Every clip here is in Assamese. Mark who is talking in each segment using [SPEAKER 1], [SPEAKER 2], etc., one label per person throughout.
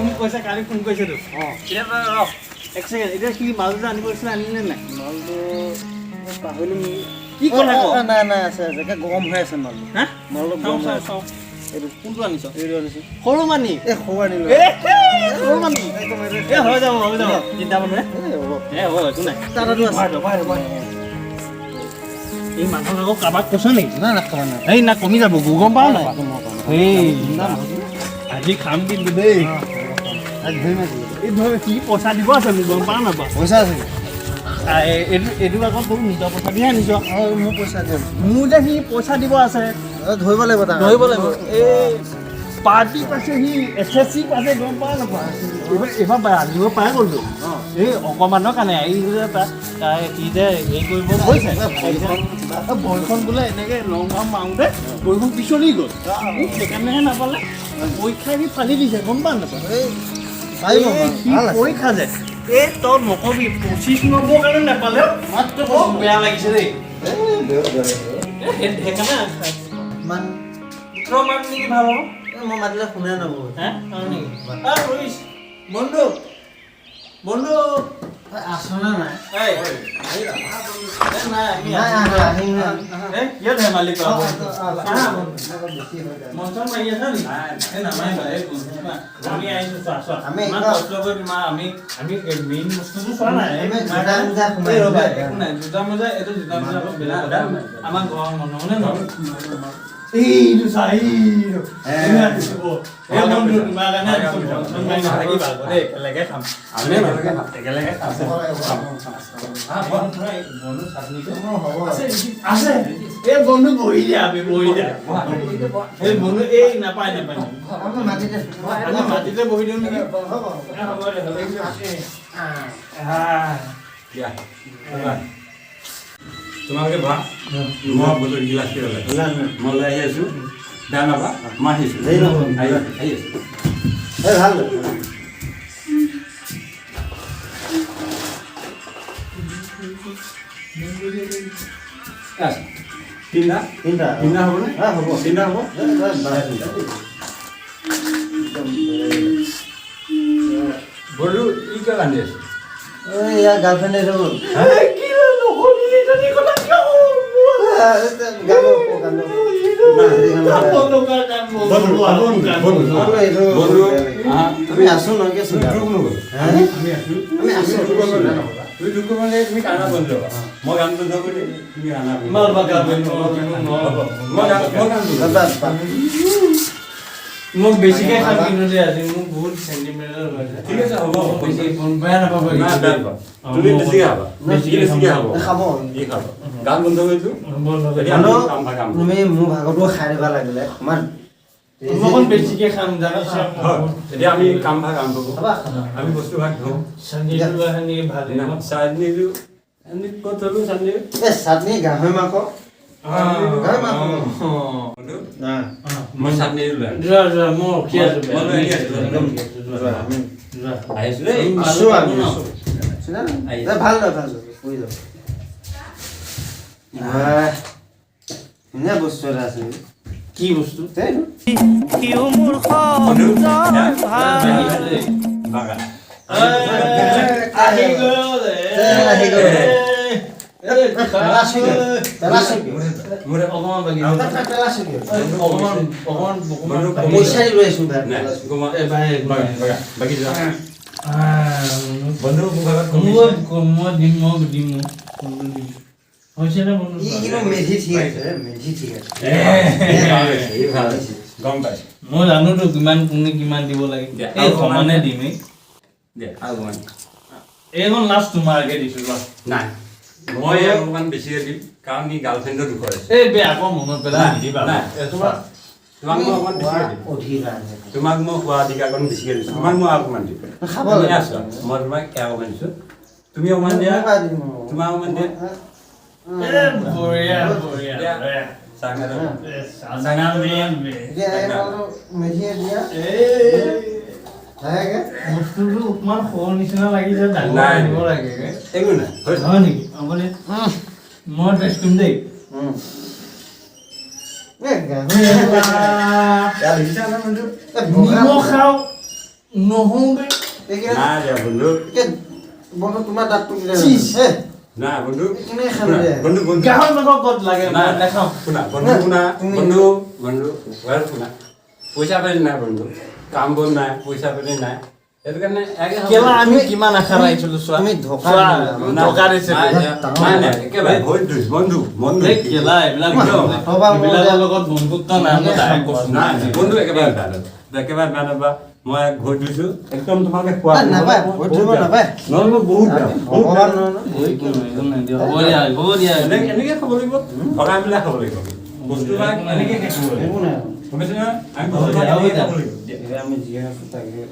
[SPEAKER 1] মোক কৈছে কালি ফোন কৰিছেতো এতিয়া ৰখ এক ছেকেণ্ড এতিয়া কি মালটো আনিব দিছিলে আনিলে নাই মালটো পাহৰিলো কি কথা কওঁ নাই নাই আছে আছে গৰম হৈ আছে মালটো হা মালটো গৰম হৈ আছে এইটো কোনটো আনিছ এইটো আনিছো সৰু মানি সৰু আনিলো সৰু মানি হৈ যাব চিন্তা মানে হ'ব একো নাই তাতো আছে এই মানুহক আকৌ কাবাক কৈছ নেকি না নাখাবা না এই না কমি যাব গম পাও নাই এই আজি খাম কিন্তু দেই আজি ধৰি মাছ এই ধৰ কি পইচা দিব আছে মোক গম পাও নাপা পইচা আছে এইটো আকৌ তোৰ নিজৰ পইচা দিয়ে আনিছ মোৰ পইচা দিম মোৰ যে সি পইচা দিব আছে ধৰিব লাগিব এই পাৰ্টি পাইছে সি SSC পাইছে গম পাও নাপা এইবাৰ আনিব পাৰে গ'লতো এই অকণমানৰ কাৰণে এই যে সি যে হেৰি কৰিব কৈছে বৰষুণ বোলে এনেকৈ লং ঘাম মাৰোঁতে বৰষুণ পিছলি গ'ল সেইকাৰণেহে নাপালে পৰীক্ষা সি ফালি দিছে গম পাও নাপা পৰীক্ষা যে এই তই নকবি 25 নম্বৰ কাৰণে নাপালে মাত্ৰ বেয়া লাগিছে দেই সেইকাৰণে মান নেকি ভাল হ'ব মই মাতিলে শুনে নবো হ্যাঁ নেকি বন্ধু বন্ধু আসনা নাই ধেমালি আমি মেইন বস্তুটো চোৱা নাই জোতা মোজা এইটো জোতা মোজা আমাৰ ঘৰৰ মনে নহয় এইটো চাইটো এই বন্ধু তোমাৰ কাৰণে একেলগে খাম একেলগে খাম আছে এই বন্ধু বহি দিয়া এই বন্ধু এই নাপায় মাটিতে বহি দিওঁ নেকি
[SPEAKER 2] তোমালোকে ভা মই বটল গিলাচ মই লৈ আহি আছো বেয়া নাপা মই আহিছো আহি আছো ভাল তিনিটা হ'ব নে হ'ব তিনিটা হ'ব বড়ো ই কিয় কান্দি আছো
[SPEAKER 1] ইয়াৰ গাৰ্লফ্ৰেণ্ডে হ'ল আমি আছো নকে
[SPEAKER 2] তুমি কানা বন্ধ মই গান বন্ধ কৰি তুমি গানা
[SPEAKER 1] মোক বেছিকে খাম কিন্তু দে আজি মোক বহুত সেন্টিমেন্টাল হৈ যায়
[SPEAKER 2] ঠিক আছে হ'ব
[SPEAKER 1] বেছি ফোন বেয়া নাপাব
[SPEAKER 2] না বেয়া তুমি বেছিকে খাবা বেছিকে খাব
[SPEAKER 1] খাব
[SPEAKER 2] কি খাব গান বন্ধ কৰিছো
[SPEAKER 1] তুমি মোৰ ভাগতো খাই দিব লাগিলে আমাৰ মই বেছিকে খাম জানা
[SPEAKER 2] এতিয়া আমি কাম ভাগ আৰম্ভ কৰোঁ আমি বস্তু ভাগ ধৰো
[SPEAKER 1] চাটনিটো আনি ভালে
[SPEAKER 2] না চাটনিটো আমি ক'ত থলো চাটনি
[SPEAKER 1] এ চাটনি গাহৰি মাংস
[SPEAKER 2] মই চাটনি
[SPEAKER 1] মই ৰখি আছো
[SPEAKER 2] আহিছো দেই
[SPEAKER 1] ভাল শুই যাওঁ ধুনীয়া বস্তু এটা আছে কি বস্তু মেধি ঠিক আছে
[SPEAKER 2] গম পাইছো
[SPEAKER 1] মই জানোতো কিমান কোনে কিমান দিব লাগে এই সমানে দিমেই এইখন লাষ্ট তোমাকে দিছো
[SPEAKER 2] নাই মই অকমান বেছিকে দিম কাৰণ ই গাৰ্লফ্ৰেণ্ডৰ দুখ আছে
[SPEAKER 1] এই বে আকৌ মনত পেলাই নিদিবা
[SPEAKER 2] তোমাক মই অকমান বেছিকে দিম তোমাক মই খোৱা অধিকাৰ অকণ বেছিকে দিছো তোমাক মই অকমান দিম
[SPEAKER 1] খাব লাগে
[SPEAKER 2] মই তোমাক অকমান দিছো তুমি অকমান দিয়া তোমাক অকমান দিয়া
[SPEAKER 1] বঢ়িয়া বস্তুটো অকমান সৰু নিচিনা লাগিছে ডাঙৰ লাগে
[SPEAKER 2] একো নাই
[SPEAKER 1] হয় নেকি মই টেষ্ট কৰিম দেই থাকে
[SPEAKER 2] ইয়াত দেখিছা না বন্ধু
[SPEAKER 3] নিমখ খাওঁ নহওঁবে
[SPEAKER 2] নাই দিয়া বন্ধু
[SPEAKER 1] বন্ধু তোমাৰ দাঁতটো কিনে
[SPEAKER 2] নাই বন্ধু
[SPEAKER 1] কেনেকৈ খালো দে
[SPEAKER 2] বন্ধু বন্ধু
[SPEAKER 3] গাহৰি মাংস ক'ত লাগে মই নাখাওঁ
[SPEAKER 2] শুনা বন্ধু শুনা বন্ধু বন্ধু ৱেল শুনা পইচা পাতি নাই বন্ধু কাম বন নাই পইচা পাতি নাই সেইটো কাৰণে
[SPEAKER 3] কেলা আমি কিমান আশা ৰাখিছিলোঁ চোৱা
[SPEAKER 1] আমি ধোকা
[SPEAKER 3] ধোকা দিছে
[SPEAKER 2] নাই নাই একেবাৰে বন্ধু বন্ধু বন্ধু
[SPEAKER 3] কেলা এইবিলাকৰ লগত বন্ধুত্ব নাই মই ডাইৰেক্ট কৈছোঁ
[SPEAKER 2] নাই বন্ধু একেবাৰে বেয়া একেবাৰে বেয়া নাপাবা মই ভোট দিছোঁ একদম তোমাকে খোৱা
[SPEAKER 1] নাপায় ভোট দিব নাপায়
[SPEAKER 2] নহ'লে মই বহুত বেয়া
[SPEAKER 1] ভগৱান
[SPEAKER 3] হ'ব দিয়া
[SPEAKER 2] এনেকৈ খাব লাগিব ভগাই পেলাই খাব লাগিব বস্তুবিলাক এনেকৈ খাব লাগিব
[SPEAKER 1] একো নাই
[SPEAKER 2] গম পাইছে নহয় আমি বস্তুবিলাক এনেকৈ খাব লাগিব
[SPEAKER 1] আমি জীয়াই আছোঁ তাকে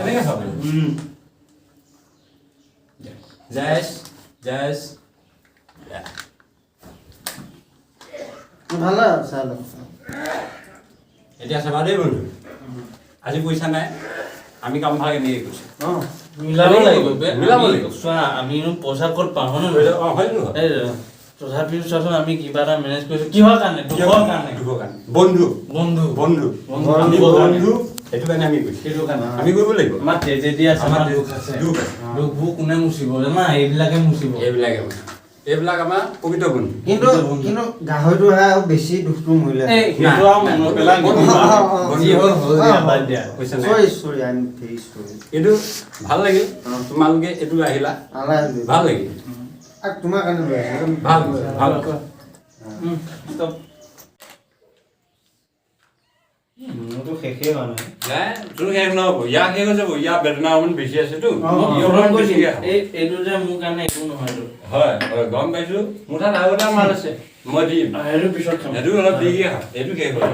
[SPEAKER 2] এনেকৈ খাব লাগিব জয়েশ জয়েশ
[SPEAKER 1] ভাল চাহ
[SPEAKER 2] এতিয়া চাবা দেই বন্ধু আজি পইচা নাই আমি কাম ভাগ এনেকৈ কৰিছোঁ
[SPEAKER 1] অঁ
[SPEAKER 3] মিলাব লাগিব
[SPEAKER 2] মিলাব লাগিব
[SPEAKER 3] চোৱা আমিনো পইচা ক'ত পাওঁ হয়
[SPEAKER 2] অঁ হয়তো
[SPEAKER 3] এই তথাপিও চোৱাচোন আমি কিবা এটা মেনেজ কৰিছোঁ কিহৰ কাৰণে দুখৰ কাৰণে
[SPEAKER 2] বন্ধু
[SPEAKER 3] বন্ধু
[SPEAKER 2] বন্ধু আমি বন্ধু সেইটো কাৰণে আমি কৰিছোঁ
[SPEAKER 3] সেইটো কাৰণে
[SPEAKER 2] আমি কৰিব লাগিব
[SPEAKER 3] আমাৰ ট্ৰেজেডি আছে আমাৰ দুখ আছে দুখবোৰ কোনে মুচিব জানা এইবিলাকে মুচিব
[SPEAKER 2] এইবিলাকে এইবিলাক আমাৰ পবিত্ৰ বন্ধু
[SPEAKER 1] কিন্তু গাহৰিটো আৰু বেছি দুখটো মৰিলে
[SPEAKER 3] সেইটো আৰু মনত পেলাই যি হ'ল দিয়া বাদ দিয়া
[SPEAKER 2] পইচা নাই
[SPEAKER 1] চৰি আই এম ভেৰি চৰি
[SPEAKER 2] কিন্তু ভাল লাগিল তোমালোকে এইটো আহিলা ভাল লাগিল
[SPEAKER 1] তোমাৰ কাৰণে লৈ আহিছোঁ
[SPEAKER 2] ভাল ভাল
[SPEAKER 1] মোৰতো শেষেই হোৱা নাই
[SPEAKER 2] নাই তোৰ শেষ নহ'ব ইয়াৰ শেষ হৈ যাব ইয়াৰ বেদনা অকণমান বেছি আছেতো
[SPEAKER 3] এইটো যে মোৰ কাৰণে একো নহয়তো
[SPEAKER 2] হয় হয় গম পাইছোঁ মোৰ তাত আৰু এটা মাল আছে মই দিম
[SPEAKER 3] সেইটো পিছত খাম
[SPEAKER 2] সেইটো অলপ দেৰিকৈ খাম এইটো শেষ হ'ল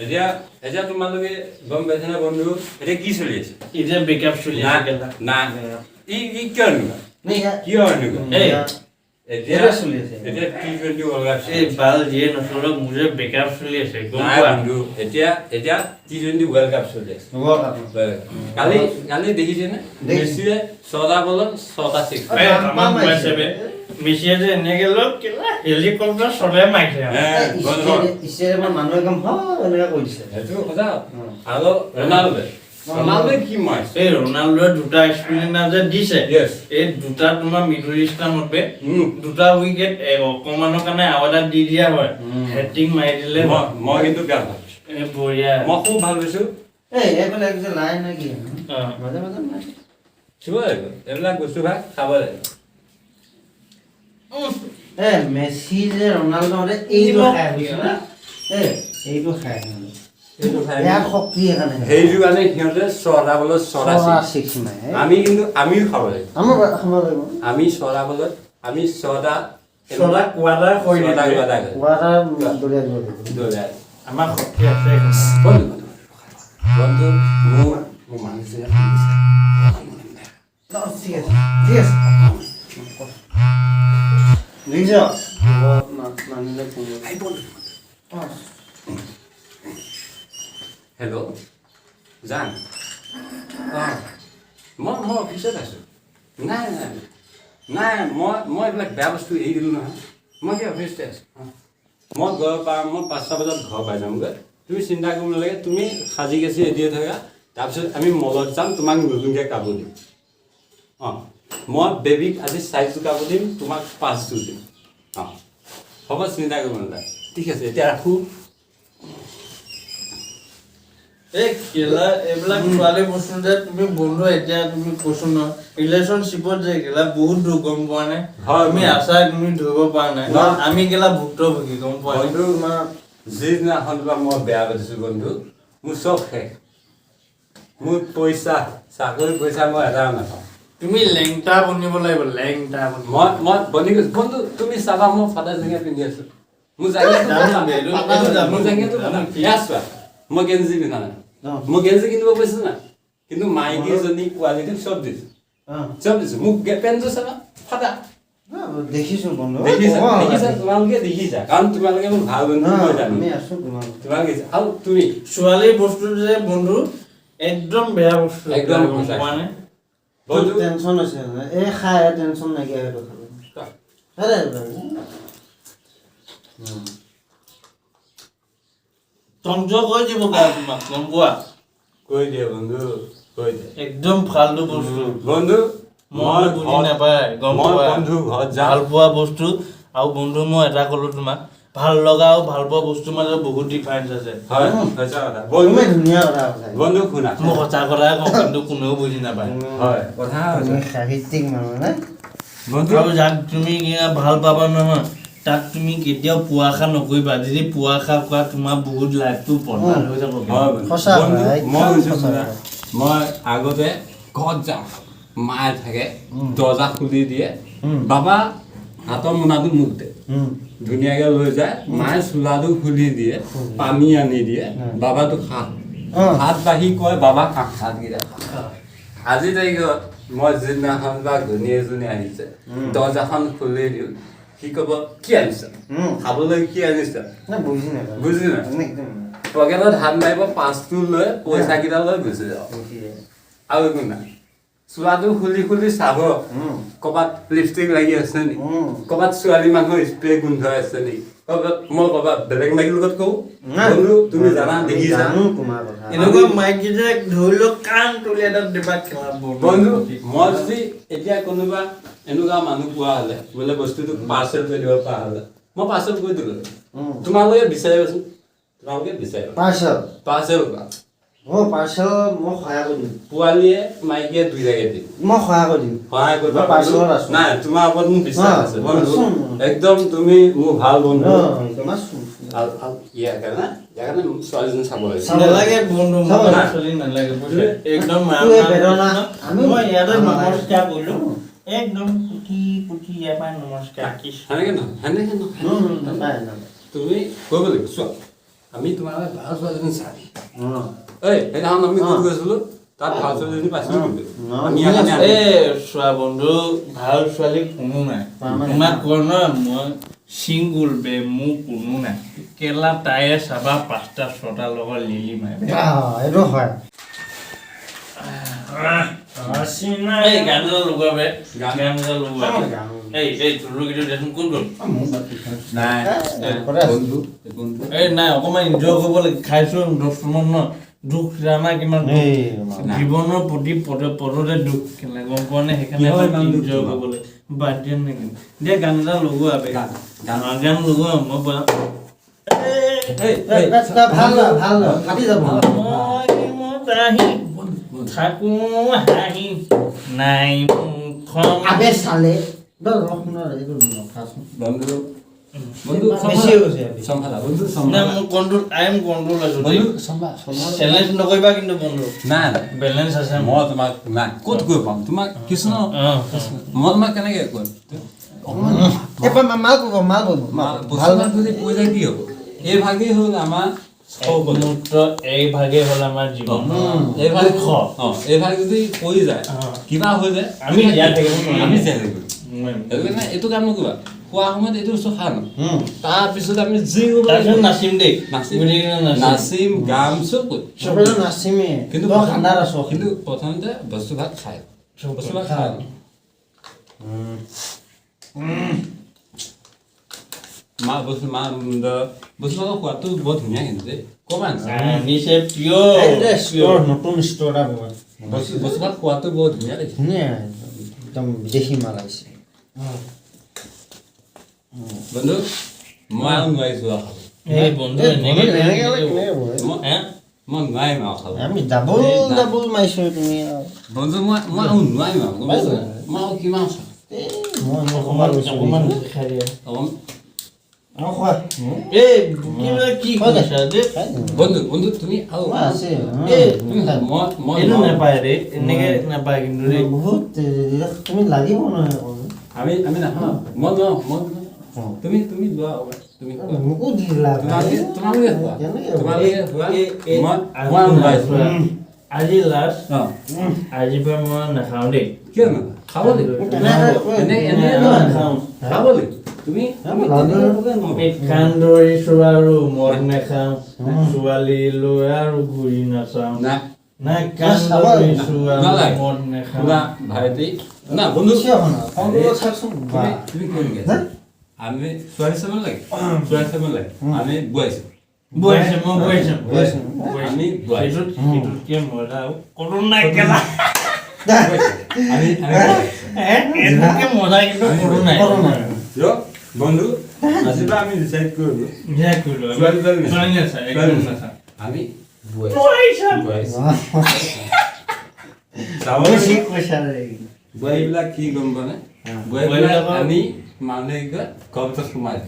[SPEAKER 2] এতিয়া এতিয়া তোমালোকে গম পাইছানে বন্ধু এতিয়া কি চলি আছে
[SPEAKER 3] এতিয়া বেকআপ চলি আছে
[SPEAKER 2] নাই ই কিয় এনেকুৱা কিয় এনেকুৱা এতিয়া
[SPEAKER 1] চলি আছে
[SPEAKER 2] এতিয়া T20 World Cup
[SPEAKER 3] এই বাল যিয়ে নচলক মোৰ যে বেকআপ চলি আছে গম
[SPEAKER 2] নাই
[SPEAKER 3] পোৱা
[SPEAKER 2] বন্ধু এতিয়া T20 World Cup চলি আছে কালি দেখিছেনে মেছিয়ে 6টা বলত 6টা ছিক্স
[SPEAKER 3] মেছিয়ে যে এনেকে লগ হেলিকপ্টাৰ চলাই মাৰিছে
[SPEAKER 1] মানুহ একদম এনেকৈ কৈ দিছে
[SPEAKER 2] সেইটো সঁচা আৰু ৰনাল্ডোৱে কি মাৰিছে
[SPEAKER 3] এই ৰনাল্ডোৱে দুটা এক্সপিৰিয়েঞ্চ যে দিছে এই দুটা তোমাৰ মিডল ইষ্টাৰ্ণতে দুটা উইকেট অকমানৰ কাৰণে আৰু এটা দি দিয়া হয় হেটিং মাৰি দিলে
[SPEAKER 2] মই কিন্তু বেয়া পাইছোঁ
[SPEAKER 3] বঢ়িয়া
[SPEAKER 2] মই খুব ভাল পাইছোঁ
[SPEAKER 1] এইফালে লাইন নে কি মাজে মাজে
[SPEAKER 2] চিব লাগিব এইবিলাক বস্তু ভাগ খাব লাগিব
[SPEAKER 1] মেছি যে ৰনাল্ডোহঁতে এইটো খাই গৈছে না এইটো খাই
[SPEAKER 2] সেইটো কাৰণে সিহঁতে 6টা বলত 6টা ছিক্স মাৰে আমি কিন্তু আমিও খাব লাগিব আমি 6টা বলত আমি 6টা
[SPEAKER 3] কোৱাৰ্টাৰ কৰি আমাৰ শক্তি আছে
[SPEAKER 2] বন্ধু মোৰ মানুহ হেল্ল' জান মই অফিচত আছোঁ নাই নাই নাই মই এইবিলাক বেয়া বস্তু এৰি দিলোঁ নহয় মই কি অফিচতে আছোঁ মই গৈ পাম মই 5টা বজাত ঘৰ পাই যামগৈ তুমি চিন্তা কৰিব নালাগে তুমি সাজি কাচি ৰেডি হৈ থাকা তাৰপিছত আমি মলত যাম তোমাক নতুনকৈ কাপোৰ দিম অঁ মই বেবীক আজি 4যোৰ কাপোৰ দিম তোমাক 5যোৰ দিম অঁ হ'ব চিন্তা কৰিব নালাগে ঠিক আছে এতিয়া ৰাখোঁ
[SPEAKER 3] এইবিলাক ছোৱালী বস্তু যে তুমি বন্ধু এতিয়া তুমি কৈছো ন ৰিলেশ্যনশ্বিপত যে গেলা বহুত দুখ গম পোৱা নাই তুমি আশা তুমি ধৰিব পৰা নাই আমি গেলা ভুক্তভোগী গম পোৱা নাই
[SPEAKER 2] বন্ধু যিদিনাখন মই বেয়া পাইছোঁ বন্ধু মোৰ চব শেষ মোৰ পইচা চাকৰি পইচা মই এটাও নাপাওঁ
[SPEAKER 3] তুমি লেংটা বনিব লাগিব লেংটা
[SPEAKER 2] মই বনি গৈছোঁ বন্ধু তুমি চাবা মই ফাটা জেঙা পিন্ধি আছোঁ মোৰ জেঙাটো মই গেঞ্জি পিন্ধা নাই মই গেঞ্জি কিনিব কৈছোঁ না কিন্তু মাইকীজনী কোৱালিটি চব দিছোঁ মোক পেণ্টটো চাবা ফাটা
[SPEAKER 1] দেখিছোঁ বন্ধু
[SPEAKER 2] দেখিছা তোমালোকে দেখিছা কাৰণ তোমালোকে মোৰ ভাল বন্ধু মই জানো তোমালোকে আৰু তুমি
[SPEAKER 3] ছোৱালীৰ বস্তু যে বন্ধু একদম বেয়া বস্তু
[SPEAKER 2] একদম
[SPEAKER 3] পোৱা নাই
[SPEAKER 1] বহুত টেনশ্যন হৈছে এই খাই টেনশ্যন নাইকিয়া সেইটো খাব
[SPEAKER 3] তন্ত্ৰ কৈ দিব গা তোমাক গম পোৱা
[SPEAKER 2] কৈ দিয়ে বন্ধু কৈ দিয়ে
[SPEAKER 3] একদম ফালতু বস্তু
[SPEAKER 2] বন্ধু
[SPEAKER 3] মই বুজি নাপায় গম পোৱা
[SPEAKER 2] বন্ধু ঘৰত যা
[SPEAKER 3] ভাল পোৱা বস্তু আৰু বন্ধু মই এটা ক'লো তোমাক ভাল লগা আৰু ভাল পোৱা বস্তুৰ মাজত বহুত ডিফাৰেঞ্চ আছে
[SPEAKER 2] হয় সঁচা কথা বন্ধু
[SPEAKER 1] ধুনীয়া কথা কৈছা
[SPEAKER 2] বন্ধু শুনা
[SPEAKER 3] মই সঁচা কথাই কওঁ কিন্তু কোনেও বুজি নাপায়
[SPEAKER 2] হয় কথা
[SPEAKER 1] তুমি সাহিত্যিক মানুহ নে
[SPEAKER 2] বন্ধু
[SPEAKER 3] আৰু যাক তুমি ভাল পাবা নহয় তাক তুমি কেতিয়াও পুৱাষা নকৰিবা যদি পুৱাষা কোৱা তোমাৰ বহুত লাইফটো বৰবাদ হৈ যাব
[SPEAKER 1] সঁচা
[SPEAKER 2] বন্ধু মই কৈছো
[SPEAKER 1] সঁচা
[SPEAKER 2] শুনা মই আগতে ঘৰত যাওঁ মায়ে থাকে দৰ্জা খুলি দিয়ে বাবা হাতৰ মোনাটো মোক দে ধুনীয়াকৈ লৈ যায় মায়ে চোলাটো খুলি দিয়ে পানী আনি দিয়ে বাবাটো হাত বাঢ়ি কয় বাবা হাতকেইটা আজি তাৰিখত মই যিদিনাখন বা ঘনী এজনী আহিছে দৰ্জাখন খুলি দিওঁ সি ক'ব কি আনিছা খাবলৈ কি আনিছা বুজি নাই পকেটত হাত মাৰিব পাঁচটো লৈ পইচাকেইটা লৈ গুচি যাওঁ আৰু একো নাই চোলাটো খুলি খুলি চাব ক'ৰবাত লিপষ্টিক লাগি আছে নি ক'ৰবাত ছোৱালী মানুহৰ স্প্ৰে গোন্ধ আছে নি মই ক'ৰবাত বেলেগ মাইকীৰ লগত কওঁ বন্ধু তুমি জানা দেখিছা
[SPEAKER 3] এনেকুৱা মাইকী যে ধৰি লওক কাণ তুলি এটা দেবাত খেলাব
[SPEAKER 2] বন্ধু মই যদি এতিয়া কোনোবা এনেকুৱা মানুহ পোৱা হ'লে বোলে বস্তুটো পাৰ্চেল কৰি দিব পৰা হ'লে মই পাৰ্চেল কৰি দিলোঁ তোমালোকে বিচাৰিবাচোন তোমালোকে বিচাৰিবা পাৰ্চেল কৰা
[SPEAKER 1] পাৰ্চেল মই সহায় কৰি দিম
[SPEAKER 2] পোৱালীয়ে মাইকীয়ে দুইটাকে দিম
[SPEAKER 1] মই সহায় কৰি দিম
[SPEAKER 2] সহায় কৰিবা
[SPEAKER 1] পাৰ্চেলত আছো
[SPEAKER 2] নাই তোমাৰ ওপৰত মোৰ বিশ্বাস আছে বন্ধু একদম তুমি মোৰ ভাল বন্ধু ইয়াৰ কাৰণে ছোৱালীজনী চাব
[SPEAKER 3] নালাগে বন্ধু ছোৱালী নালাগে একদম মই ইয়াতে নমস্কাৰ কৰিলোঁ একদম পুঠি পুঠি ইয়াৰ পৰা নমস্কাৰ
[SPEAKER 2] সেনেকে নহয় তুমি কৰিব লাগিব চোৱা আমি তোমাৰ ভাল ছোৱালীজনী চাবি সেইদিনাখন আমি ক'ত গৈছিলোঁ তাত ভাল ছোৱালীজনী পাইছিলোঁ
[SPEAKER 3] চোৱা বন্ধু ভাল ছোৱালী কোনো নাই তোমাক কয় নহয় মই চিংগুল বে মোৰ কোনো নাই কেলা তাইৰে চাবা 5টা 6টা লগত লিলি মাৰে
[SPEAKER 1] এইটো হয়
[SPEAKER 3] এই গান এটা লগোৱাবে গান এটা লগোৱাবে এই তুলুকিটো দেখোন কোন গ'ল
[SPEAKER 2] নাই
[SPEAKER 3] এই নাই অকণমান এনজয় কৰিব লাগে খাইছোঁ 10 মিনিট ন দুখ জানা কিমান জীৱনৰ প্ৰতি পদতে দুখ খেলে গম পোৱা নে সেইকাৰণে এনজয় কৰিব লাগে বাদ দিয়া নেকি দিয়া গান এটা লগোৱাবে গান লগোৱা মই
[SPEAKER 1] ভাল কাটি যাব
[SPEAKER 3] থাকো হাঁহি নাই
[SPEAKER 1] আবে চালে
[SPEAKER 3] চেলেঞ্জ নকৰিবা কিন্তু বন্ধু
[SPEAKER 2] নাই
[SPEAKER 3] বেলেঞ্চ আছে
[SPEAKER 2] মই তোমাক নাই ক'ত গৈ পাম তোমাক কৃষ্ণ মই তোমাক কেনেকৈ কৰিম যদি পইচা কি হ'ব এই ভাগেই হ'ল আমাৰ
[SPEAKER 3] এই ভাগে হ'ল আমাৰ জীৱন
[SPEAKER 2] এই ভাগ যদি পৰি যায় কিবা হৈ যায়
[SPEAKER 3] আমি জীয়াই থাকিব
[SPEAKER 2] আমি জীয়াই থাকিব এইটো কাম নকৰিবা খোৱা সময়ত এইটো বস্তু খা ন তাৰপিছত আমি যি
[SPEAKER 3] নাচিম দেই
[SPEAKER 2] নাচিম গাম চব
[SPEAKER 1] নাচিমেই
[SPEAKER 2] কিন্তু প্ৰথমতে বস্তু ভাত খাই বস্তু ভাত খাই বস্তু খোৱাটো বৰ ধুনীয়া কিন্তু দেই
[SPEAKER 1] নতুন ষ্ট'ৰ এটা
[SPEAKER 2] বস্তু ভাত খোৱাটো বৰ ধুনীয়া দেই
[SPEAKER 1] ধুনীয়া একদম বিদেশী মাল আহিছে
[SPEAKER 2] বন্ধু মই আৰু নোৱাৰিছোঁ মই নোৱাৰিম আৰু খাব
[SPEAKER 1] আমি ডাবল মাৰিছোঁ তুমি
[SPEAKER 2] বন্ধু মই আৰু নোৱাৰিম আৰু মই আৰু কিমান খাম
[SPEAKER 3] অকণমান খাই দিয়া
[SPEAKER 2] বন্ধু তুমি আৰু
[SPEAKER 3] নাপায় ৰে এনেকে নাপায় কিন্তু
[SPEAKER 1] বহুত তুমি লাগিব নহয়
[SPEAKER 2] আমি নাখাওঁ মই নোৱাৰোঁ তুমি লোৱা
[SPEAKER 1] মোকো দিলা
[SPEAKER 3] আজি লাষ্ট আজিৰ পৰা মই নাখাওঁ দেই
[SPEAKER 2] কিয় নাখাওঁ খাব লাগিব খাব লাগিব তুমি
[SPEAKER 3] কাণ ধৰিছো আৰু মদ নাখাওঁ ছোৱালী লৈ আৰু ঘূৰি নাচাওঁ নাই কাণ ধৰিছো আৰু মদ নাখাওঁ
[SPEAKER 2] ভাইটি না বন্ধু তুমি আমি ছোৱালী চাব লাগে আমি বুৱাইছোঁ
[SPEAKER 3] বৈছে মই বৈছে
[SPEAKER 2] আমি বৈছো
[SPEAKER 3] সেইটো কি মজা কৰোনা কেলা
[SPEAKER 2] আমি
[SPEAKER 3] একে মজা কিন্তু কৰোনা
[SPEAKER 2] ৰ বন্ধু আজিবা আমি ডিসাইড কৰিলো ছোৱালী আছে একদম নাছা আমি বৈছো
[SPEAKER 1] চাবলৈ কি কৈছা ৰে
[SPEAKER 2] বৈবিলাক কি গম পানে বৈবিলাক আমি মানুহে কবত সোমাই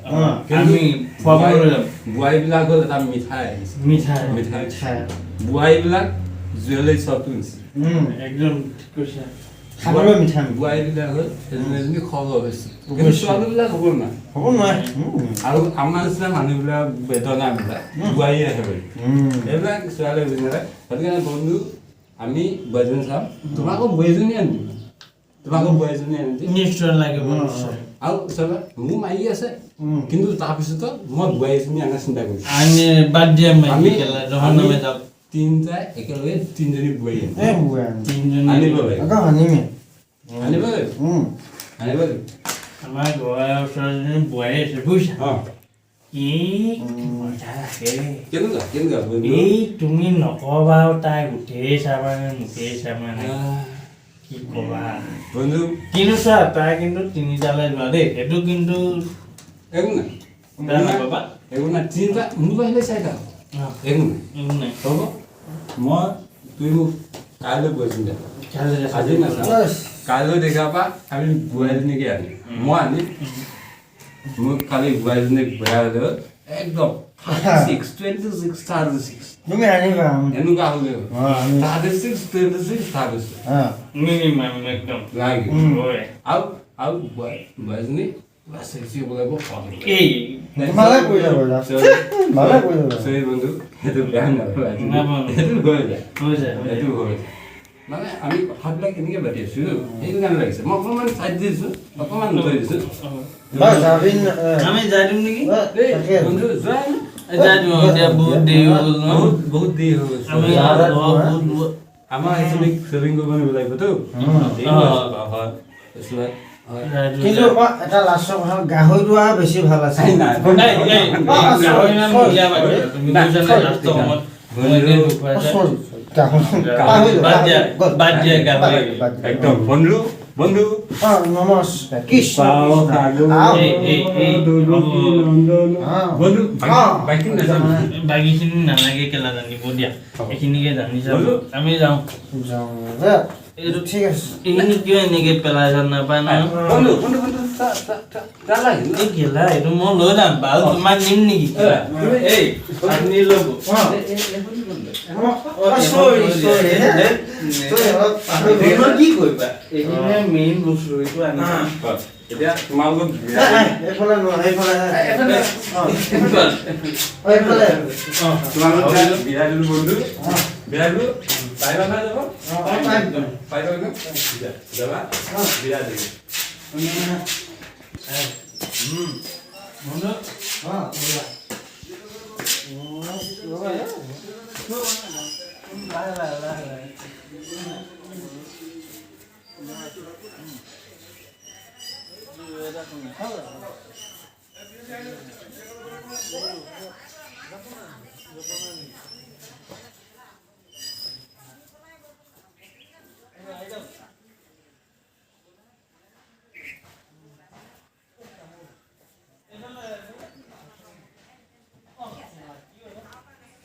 [SPEAKER 3] আমি ফৰ্মুলা
[SPEAKER 2] বৈবিলাক হ'ল এটা মিঠাই বৈবিলাক জুৱেলাৰী শ্বপ
[SPEAKER 3] একদম ঠিক কৈছা
[SPEAKER 1] খাবলৈ মিঠা
[SPEAKER 2] বৈবিলাক হ'ল এজনী খগ হৈছে কিন্তু ছোৱালীবিলাক হ'ব নোৱাৰে আৰু আমাৰ নিচিনা মানুহবিলাক বেদনাবিলাক বৈ আহে বুলি এইবিলাক ছোৱালী বুজিলে গতিকে বন্ধু আমি বৈজন চাম তোমাকো বৈজনী আনি
[SPEAKER 3] নিশ্চয় লাগিব
[SPEAKER 2] আৰু চাবা মোৰ মাৰি আছে কিন্তু তাৰপিছত মই বোৱাৰীজনী আনা চিন্তা কৰিছোঁ
[SPEAKER 3] আনি বাদ দিয়া মাৰি কেলা জহন্নামে যাওক
[SPEAKER 2] তিনিটাই একেলগে তিনিজনী বোৱাৰী
[SPEAKER 3] তিনিজনী
[SPEAKER 2] আনিব লাগিব
[SPEAKER 3] আমাৰ ঘৰৰ ওচৰজনী বোৱাৰী আছে বুজিছা কি মজা
[SPEAKER 2] কেনেকুৱা
[SPEAKER 3] এই তুমি নকবা তাই গোটেই চাবানে মুখেই চাবানে কি কবা
[SPEAKER 2] বন্ধু
[SPEAKER 3] কিন্তু চোৱা তাই কিন্তু তিনিটালৈ যোৱা দেই সেইটো কিন্তু
[SPEAKER 2] একো নাই তিনিটা মোক আহিলে চাৰিটা একো নাই হ'ব মই তুমি মোক কাইলৈ গৈছোঁ দে আজি নাচাওঁ কাইলৈ দেখা পা আমি বোৱাৰীজনীকে আনিম মই আনিম মোক কালি বোৱাৰীজনীক বেয়া হ'লেও একদম 26
[SPEAKER 1] তুমি আনিবা
[SPEAKER 2] এনেকুৱা হ'লে 26
[SPEAKER 3] মিনিমাম একদম
[SPEAKER 2] লাগিব আৰু বোৱাৰীজনী চেক্সি হ'ব লাগিব
[SPEAKER 3] এই
[SPEAKER 1] ভালে কৈ যাব ভালে কৈ যাব
[SPEAKER 2] সেই বন্ধু সেইটো বেয়া নাপায় সেইটো হৈ যায় মানে আমি কথাবিলাক কেনেকৈ পাতি আছোঁ সেইটো কাৰণে লাগিছে মই অকণমান চাইড দিছোঁ অকণমান নথৈ দিছোঁ
[SPEAKER 3] আমি যাই দিম নেকি
[SPEAKER 2] বন্ধু যোৱা
[SPEAKER 3] যাই দিম এতিয়া বহুত দেৰি হ'ল ন
[SPEAKER 2] বহুত দেৰি হৈ গৈছে আমাৰ একচুৱেলি ছেভিং কৰিব নিব লাগিবতো
[SPEAKER 1] কিন্তু এটা লাষ্টৰ কথা গাহৰিটো আৰু বেছি ভাল আছে
[SPEAKER 2] একদম বন্ধু বন্ধু
[SPEAKER 1] নমস্কাৰ
[SPEAKER 2] বন্ধু
[SPEAKER 3] বাকীখিনি নালাগে কেলা জানিব দিয়া এইখিনিকে জানি যাব আমি যাওঁ
[SPEAKER 1] এইটো ঠিক আছে
[SPEAKER 3] এইখিনি কিয় এনেকে পেলাই যাম নাপায় ন এই গেলা এইটো মই লৈ যাম বাৰু তোমাক নিম নেকি এই আপুনি ল'ব কি কৰিবা এইখিনিয়ে মেইন বস্তু এইটো আনি
[SPEAKER 2] এতিয়া তোমালোকক তোমালোক বিয়া দিলোঁ বন্ধু বিয়া দিলোঁ পাৰিবা নহয় যাব পাৰিবা যাবা বিয়া দিলোঁ